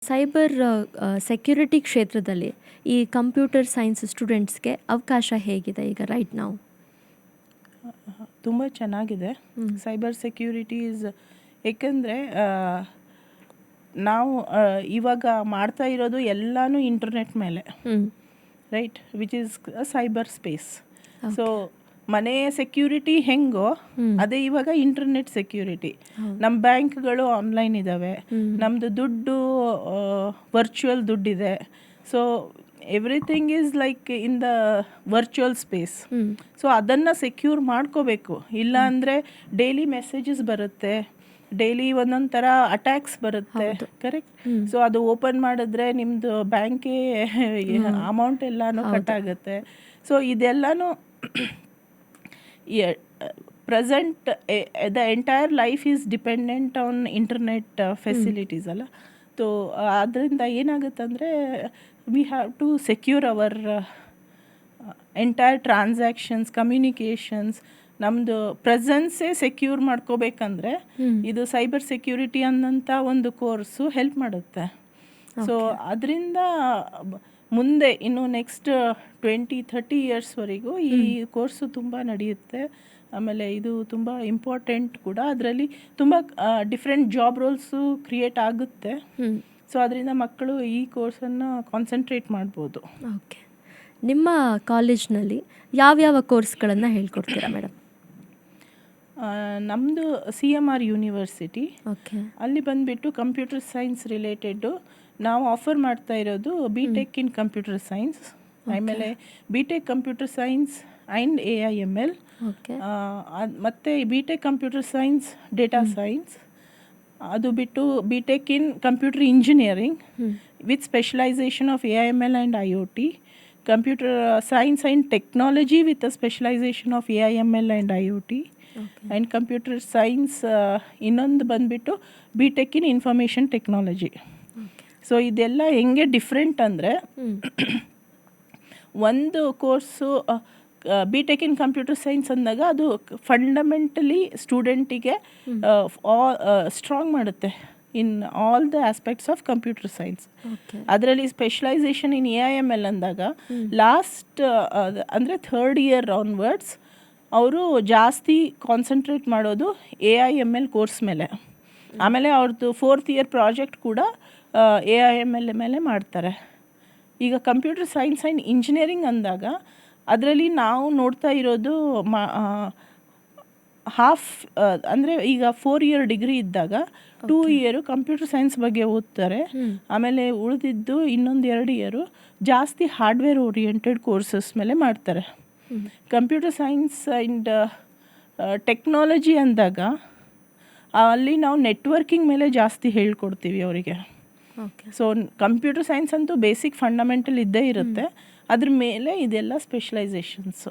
Cyber security ಕ್ಷೇತ್ರದಲ್ಲಿ ಈ computer science ಸ್ಟೂಡೆಂಟ್ಸ್‌ಗೆ ಅವಕಾಶ ಹೇಗಿದೆ ಈಗ ರೈಟ್ ನೌ? ತುಂಬ ಚೆನ್ನಾಗಿದೆ ಸೈಬರ್ ಸೆಕ್ಯೂರಿಟೀಸ್. ಏಕೆಂದರೆ ನಾವು ಇವಾಗ ಮಾಡ್ತಾ ಇರೋದು ಎಲ್ಲನೂ ಇಂಟರ್ನೆಟ್ ಮೇಲೆ, right, which is cyber space. So ಮನೆಯ ಸೆಕ್ಯೂರಿಟಿ ಹೆಂಗೋ ಅದೇ ಇವಾಗ ಇಂಟರ್ನೆಟ್ ಸೆಕ್ಯೂರಿಟಿ. ನಮ್ಮ ಬ್ಯಾಂಕ್ಗಳು ಆನ್ಲೈನ್ ಇದ್ದಾವೆ, ನಮ್ಮದು ದುಡ್ಡು ವರ್ಚುವಲ್ ದುಡ್ಡಿದೆ. So everything is like in the virtual space. So ಅದನ್ನು ಸೆಕ್ಯೂರ್ ಮಾಡ್ಕೋಬೇಕು. ಇಲ್ಲ ಅಂದರೆ ಡೈಲಿ ಮೆಸೇಜಸ್ ಬರುತ್ತೆ, ಡೈಲಿ ಒಂದೊಂದು ಥರ ಅಟ್ಯಾಕ್ಸ್ ಬರುತ್ತೆ, ಕರೆಕ್ಟ್? ಸೊ ಅದು ಓಪನ್ ಮಾಡಿದ್ರೆ ನಿಮ್ಮದು ಬ್ಯಾಂಕೇ ಅಮೌಂಟ್ ಎಲ್ಲನೂ ಕಟ್ ಆಗುತ್ತೆ. ಸೊ ಇದೆಲ್ಲನೂ present the entire life is dependent on internet facilities ಅಲ್ಲ. ಸೊ ಅದರಿಂದ ಏನಾಗುತ್ತಂದರೆ we have to secure our entire transactions, communications. ನಮ್ಮದು ಪ್ರೆಸೆನ್ಸೇ ಸೆಕ್ಯೂರ್ ಮಾಡ್ಕೋಬೇಕಂದ್ರೆ ಇದು ಸೈಬರ್ ಸೆಕ್ಯೂರಿಟಿ ಅನ್ನೋಂಥ ಒಂದು ಕೋರ್ಸು ಹೆಲ್ಪ್ ಮಾಡುತ್ತೆ. ಸೊ ಅದರಿಂದ ಮುಂದೆ ಇನ್ನು ನೆಕ್ಸ್ಟ್ 20-30 ಇಯರ್ಸ್ವರೆಗೂ ಈ ಕೋರ್ಸು ತುಂಬ ನಡೆಯುತ್ತೆ. ಆಮೇಲೆ ಇದು ತುಂಬ ಇಂಪಾರ್ಟೆಂಟ್ ಕೂಡ. ಅದರಲ್ಲಿ ತುಂಬ ಡಿಫ್ರೆಂಟ್ ಜಾಬ್ ರೋಲ್ಸು ಕ್ರಿಯೇಟ್ ಆಗುತ್ತೆ. ಸೊ ಅದರಿಂದ ಮಕ್ಕಳು ಈ ಕೋರ್ಸನ್ನು ಕಾನ್ಸಂಟ್ರೇಟ್ ಮಾಡ್ಬೋದು. ಓಕೆ, ನಿಮ್ಮ ಕಾಲೇಜ್ನಲ್ಲಿ ಯಾವ್ಯಾವ ಕೋರ್ಸ್ಗಳನ್ನು ಹೇಳ್ಕೊಡ್ತೀರಾ ಮೇಡಮ್? ನಮ್ಮದು CMR ಯೂನಿವರ್ಸಿಟಿ. ಓಕೆ, ಅಲ್ಲಿ ಬಂದುಬಿಟ್ಟು ಕಂಪ್ಯೂಟರ್ ಸೈನ್ಸ್ ರಿಲೇಟೆಡ್ಡು ನಾವು ಆಫರ್ ಮಾಡ್ತಾ ಇರೋದು BTech ಇನ್ ಕಂಪ್ಯೂಟರ್ ಸೈನ್ಸ್, ಆಮೇಲೆ BTech computer science and AIML, ಮತ್ತು BTech computer science data science. ಅದು ಬಿಟ್ಟು BTech in computer engineering with specialisation of AIML and IoT, computer science and technology with a specialisation of AIML and IoT, and computer science ಇನ್ನೊಂದು ಬಂದುಬಿಟ್ಟು BTech ಇನ್ information technology. So ಇದೆಲ್ಲ ಹೆಂಗೆ different ಅಂದರೆ, ಒಂದು course BTech in computer science ಅಂದಾಗ ಅದು fundamentally ಸ್ಟೂಡೆಂಟಿಗೆ strong ಮಾಡುತ್ತೆ in all the aspects of computer science. ಅದರಲ್ಲಿ ಸ್ಪೆಷಲೈಸೇಷನ್ ಇನ್ AIML ಅಂದಾಗ ಲಾಸ್ಟ್ ಅಂದರೆ 3rd ಇಯರ್ ಆನ್ವರ್ಡ್ಸ್ ಅವರು ಜಾಸ್ತಿ ಕಾನ್ಸಂಟ್ರೇಟ್ ಮಾಡೋದು AIML ಕೋರ್ಸ್ ಮೇಲೆ. ಆಮೇಲೆ ಅವ್ರದ್ದು 4th ಇಯರ್ ಪ್ರಾಜೆಕ್ಟ್ ಕೂಡ AIML ಮೇಲೆ ಮಾಡ್ತಾರೆ. ಈಗ ಕಂಪ್ಯೂಟರ್ ಸೈನ್ಸ್ ಆ್ಯಂಡ್ ಇಂಜಿನಿಯರಿಂಗ್ ಅಂದಾಗ ಅದರಲ್ಲಿ ನಾವು ನೋಡ್ತಾ ಇರೋದು ಹಾಫ್, ಅಂದರೆ ಈಗ 4 ಇಯರ್ ಡಿಗ್ರಿ ಇದ್ದಾಗ 2 ಇಯರು ಕಂಪ್ಯೂಟರ್ ಸೈನ್ಸ್ ಬಗ್ಗೆ ಓದ್ತಾರೆ. ಆಮೇಲೆ ಉಳಿದಿದ್ದು ಇನ್ನೊಂದು 2 ಇಯರು ಜಾಸ್ತಿ ಹಾರ್ಡ್ವೇರ್ ಓರಿಯೆಂಟೆಡ್ ಕೋರ್ಸಸ್ ಮೇಲೆ ಮಾಡ್ತಾರೆ. ಕಂಪ್ಯೂಟರ್ ಸೈನ್ಸ್ ಆ್ಯಂಡ್ ಟೆಕ್ನಾಲಜಿ ಅಂದಾಗ ಅಲ್ಲಿ ನಾವು ನೆಟ್ವರ್ಕಿಂಗ್ ಮೇಲೆ ಜಾಸ್ತಿ ಹೇಳ್ಕೊಡ್ತೀವಿ ಅವರಿಗೆ. ಸೊ ಕಂಪ್ಯೂಟರ್ ಸೈನ್ಸ್ ಅಂತೂ ಬೇಸಿಕ್ ಫಂಡಮೆಂಟಲ್ ಇದ್ದೇ ಇರುತ್ತೆ, ಅದ್ರ ಮೇಲೆ ಇದೆಲ್ಲ ಸ್ಪೆಷಲೈಸೇಷನ್ಸು.